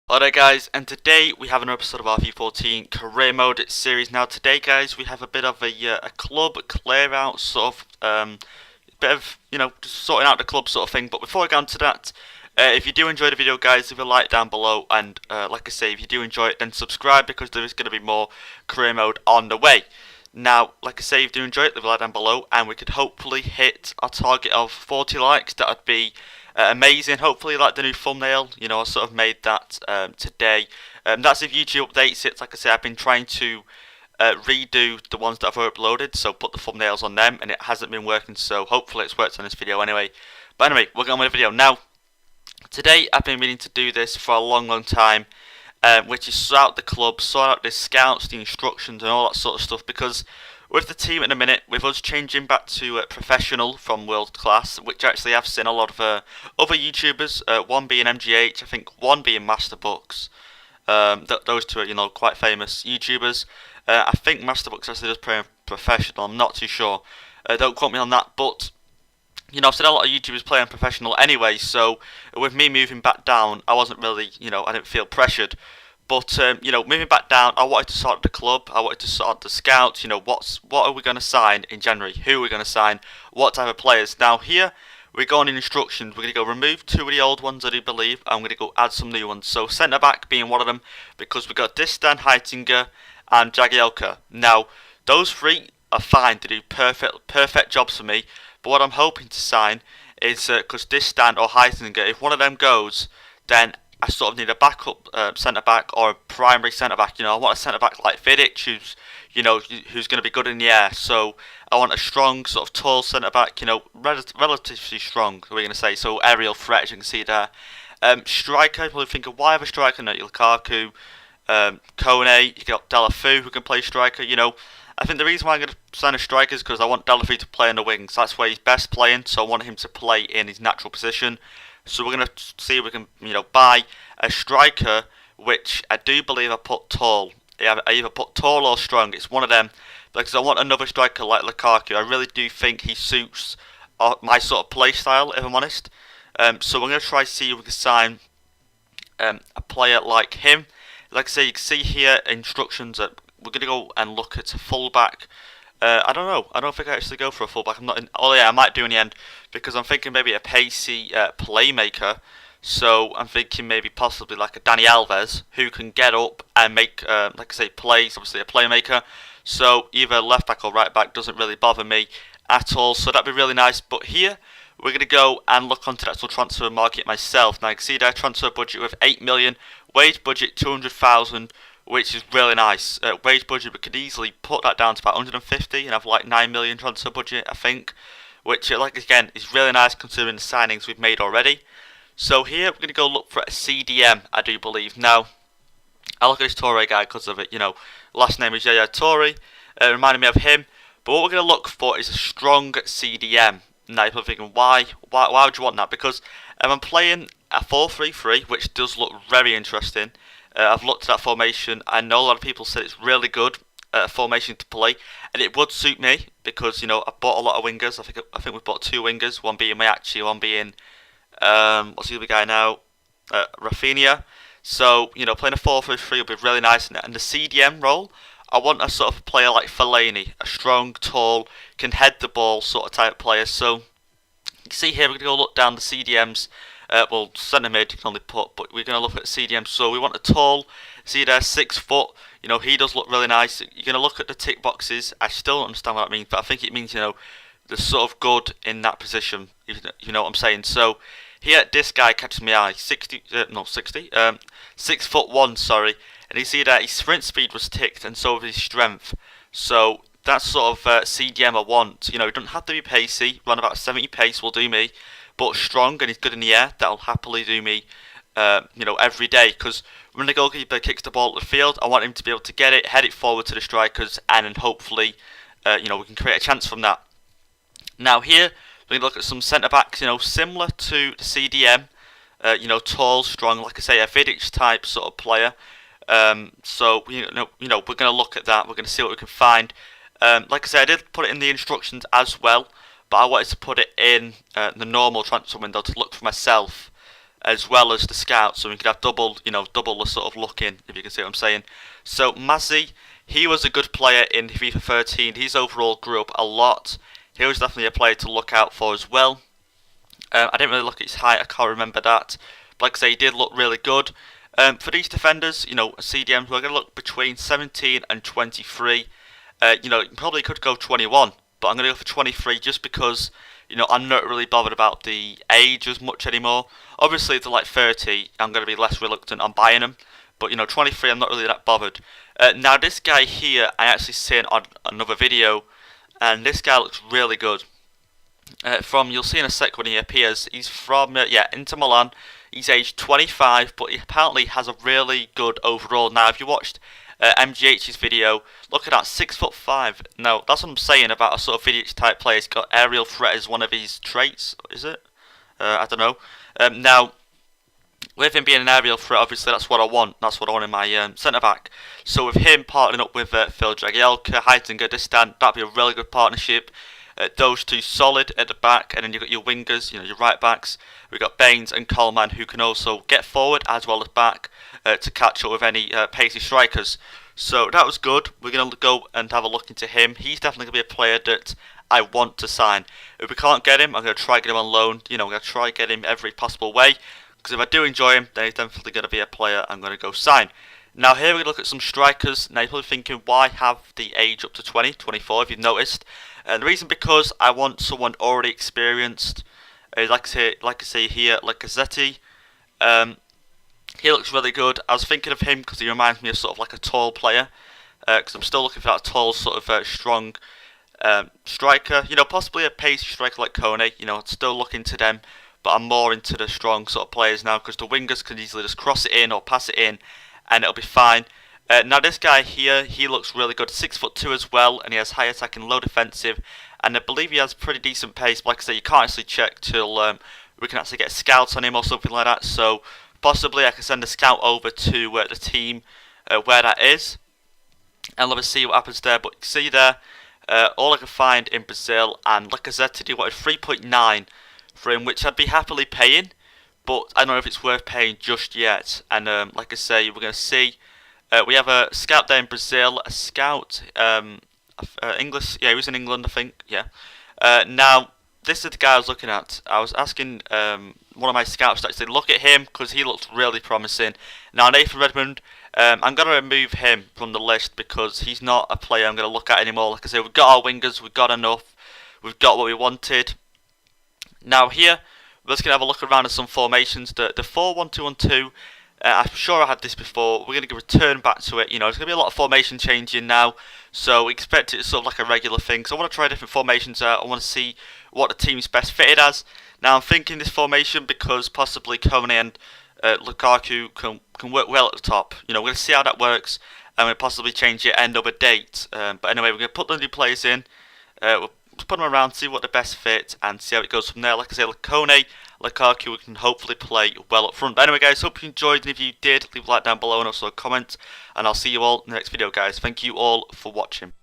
Alright guys, and today we have another episode of our FIFA 14 career mode series. Now today guys, we have a bit of a club clear out sort of, bit of, just sorting out the club sort of thing. But before I get on to that, if you do enjoy the video guys, leave a like down below, and like I say, if you do enjoy it, then subscribe because there is going to be more career mode on the way. Now, like I say, if you do enjoy it, leave a like down below, and we could hopefully hit our target of 40 likes. That would be amazing. Hopefully you like the new thumbnail. I sort of made that today. That's if YouTube updates it. Like I say, I've been trying to redo the ones that I've uploaded, so put the thumbnails on them, and it hasn't been working, so hopefully it's worked on this video anyway. But anyway, we're going with the video. Now, today I've been meaning to do this for a long time, which is sort out the club, sort out the scouts, the instructions, and all that sort of stuff, because with the team in a minute, with us changing back to professional from world class, which actually I've seen a lot of other YouTubers, one being MGH, I think one being Masterbooks. Those two are, quite famous YouTubers. I think Masterbooks actually does play professional, I'm not too sure. Don't quote me on that, but I've seen a lot of YouTubers playing professional anyway, so with me moving back down, I wasn't really, I didn't feel pressured. But, moving back down, I wanted to sort the club, I wanted to sort the scouts, what are we going to sign in January, who are we going to sign, what type of players. Now here, we're going in instructions, we're going to go remove two of the old ones I do believe, I'm going to go add some new ones. So centre back being one of them, because we've got Distan, Heitinger and Jagielka. Now, those three are fine to do perfect jobs for me, but what I'm hoping to sign is, because Distan or Heitinger, if one of them goes, then I sort of need a backup centre back or a primary centre back. I want a centre back like Vidic, who's going to be good in the air. So I want a strong, sort of tall centre back. Relatively strong. We're going to say so. Aerial threat, as you can see there. Striker, you're probably thinking, why have a striker? No, Lukaku, Kone. You got Delafu who can play striker. I think the reason why I'm going to sign a striker is because I want Delafu to play on the wings. That's where he's best playing. So I want him to play in his natural position. So we're going to see if we can, buy a striker, which I do believe I put tall. I either put tall or strong. It's one of them, because I want another striker like Lukaku. I really do think he suits my sort of play style, if I'm honest. So we're going to try to see if we can sign a player like him. Like I say, you can see here instructions that we're going to go and look at a fullback. I don't know. I don't think I actually go for a fullback. I'm not in. Oh yeah, I might do in the end because I'm thinking maybe a pacey playmaker. So I'm thinking maybe possibly like a Dani Alves who can get up and make, like I say, plays. Obviously a playmaker. So either left back or right back doesn't really bother me at all. So that'd be really nice. But here we're gonna go and look onto the actual transfer market myself. Now you can see their transfer budget with 8 million, wage budget 200,000. Which is really nice. Wage budget, we could easily put that down to about 150 and have like 9 million transfer budget, I think. Which, like again, is really nice considering the signings we've made already. So here we're going to go look for a CDM, I do believe. Now, I look at this Torre guy because of it, last name is Yaya Torre. Reminded me of him. But what we're going to look for is a strong CDM. Now you're probably thinking, why would you want that? Because I'm playing a 4-3-3, which does look very interesting. I've looked at that formation. I know a lot of people said it's really good formation to play, and it would suit me because I bought a lot of wingers. I think we've bought two wingers, one being Mayachi, one being what's the other guy now, Rafinha. So playing a 4-3-3 will be really nice. And the CDM role, I want a sort of player like Fellaini, a strong, tall, can head the ball sort of type player. So you can see here we're going to go look down the CDMs. Well, centre mid you can only put, but we're going to look at CDM. So we want a tall, see there, 6 foot. He does look really nice. You're going to look at the tick boxes. I still don't understand what that means, but I think it means, they're sort of good in that position. You know what I'm saying? So here, this guy catches my eye. 6'1", sorry. And you see that his sprint speed was ticked, and so was his strength. So that's sort of CDM I want. He doesn't have to be pacey. Run about 70 pace will do me. But strong and he's good in the air, that'll happily do me, every day. Because when the goalkeeper kicks the ball at the field, I want him to be able to get it, head it forward to the strikers, and then hopefully, we can create a chance from that. Now here, we're going to look at some centre backs, similar to the CDM, tall, strong, like I say, a Vidic type sort of player. So we're going to look at that. We're going to see what we can find. Like I said, I did put it in the instructions as well. But I wanted to put it in the normal transfer window to look for myself. as well as the scout, so we could have double, double the sort of look in, if you can see what I'm saying. So Mazzy, he was a good player in FIFA 13. He's overall grew up a lot. He was definitely a player to look out for as well. I didn't really look at his height, I can't remember that. But like I say, he did look really good. For these defenders, CDMs, we're going to look between 17 and 23. You probably could go 21, but I'm going to go for 23 just because, I'm not really bothered about the age as much anymore. Obviously, if they're like 30, I'm going to be less reluctant on buying them. But, 23, I'm not really that bothered. Now, this guy here, I actually seen on another video, and this guy looks really good. You'll see in a sec when he appears, he's from, Inter Milan. He's aged 25, but he apparently has a really good overall. Now, if you watched MGH's video, look at that, 6'5". Now, that's what I'm saying about a sort of Vidic type player. He's got aerial threat as one of his traits, is it? I don't know. Now, with him being an aerial threat, obviously that's what I want. That's what I want in my centre back. So with him partnering up with Phil Jagielka, Heitinger, Distan, that'd be a really good partnership. Those two solid at the back, and then you've got your wingers, your right backs. We've got Baines and Coleman, who can also get forward as well as back to catch up with any pacey strikers. So that was good. We're going to go and have a look into him. He's definitely going to be a player that I want to sign. If we can't get him, I'm going to try get him on loan. I'm going to try get him every possible way. Because if I do enjoy him, then he's definitely going to be a player I'm going to go sign. Now here we look at some strikers. Now you're probably thinking, why have the age up to 20, 24 if you've noticed. The reason because I want someone already experienced. Like I say here, like Gazzetti. He looks really good. I was thinking of him because he reminds me of sort of like a tall player. Because I'm still looking for that tall sort of strong striker. Possibly a pacey striker like Kone. Still looking to them. But I'm more into the strong sort of players now because the wingers can easily just cross it in or pass it in and it'll be fine. Now this guy here, he looks really good, 6'2" as well, and he has high attack and low defensive, and I believe he has pretty decent pace. But like I say, you can't actually check till we can actually get scouts on him or something like that. So possibly I can send a scout over to the team where that is, and let us see what happens there. But you see there, all I can find in Brazil, and Lacazette, he wanted 3.9 for him, which I'd be happily paying, but I don't know if it's worth paying just yet. And like I say, we're going to see. We have a scout there in Brazil, a scout, English, yeah, he was in England, I think, yeah. Now, this is the guy I was looking at. I was asking one of my scouts to actually look at him, because he looks really promising. Now, Nathan Redmond, I'm going to remove him from the list, because he's not a player I'm going to look at anymore. Like I say, we've got our wingers, we've got enough, we've got what we wanted. Now, here, we're just going to have a look around at some formations. The 4-1-2-1-2, I'm sure I had this before. We're going to return back to it. There's going to be a lot of formation changing now, so expect it sort of like a regular thing. So I want to try different formations out. I want to see what the team's best fitted as. Now I'm thinking this formation because possibly Kone and Lukaku can work well at the top. We're going to see how that works, and we'll possibly change it at another date. But anyway, we're going to put the new players in. We'll put them around, see what the best fit, and see how it goes from there. Like I say, Kone, Lukaku, we can hopefully play well up front. But anyway, guys, hope you enjoyed, and if you did, leave a like down below and also a comment, and I'll see you all in the next video, guys. Thank you all for watching.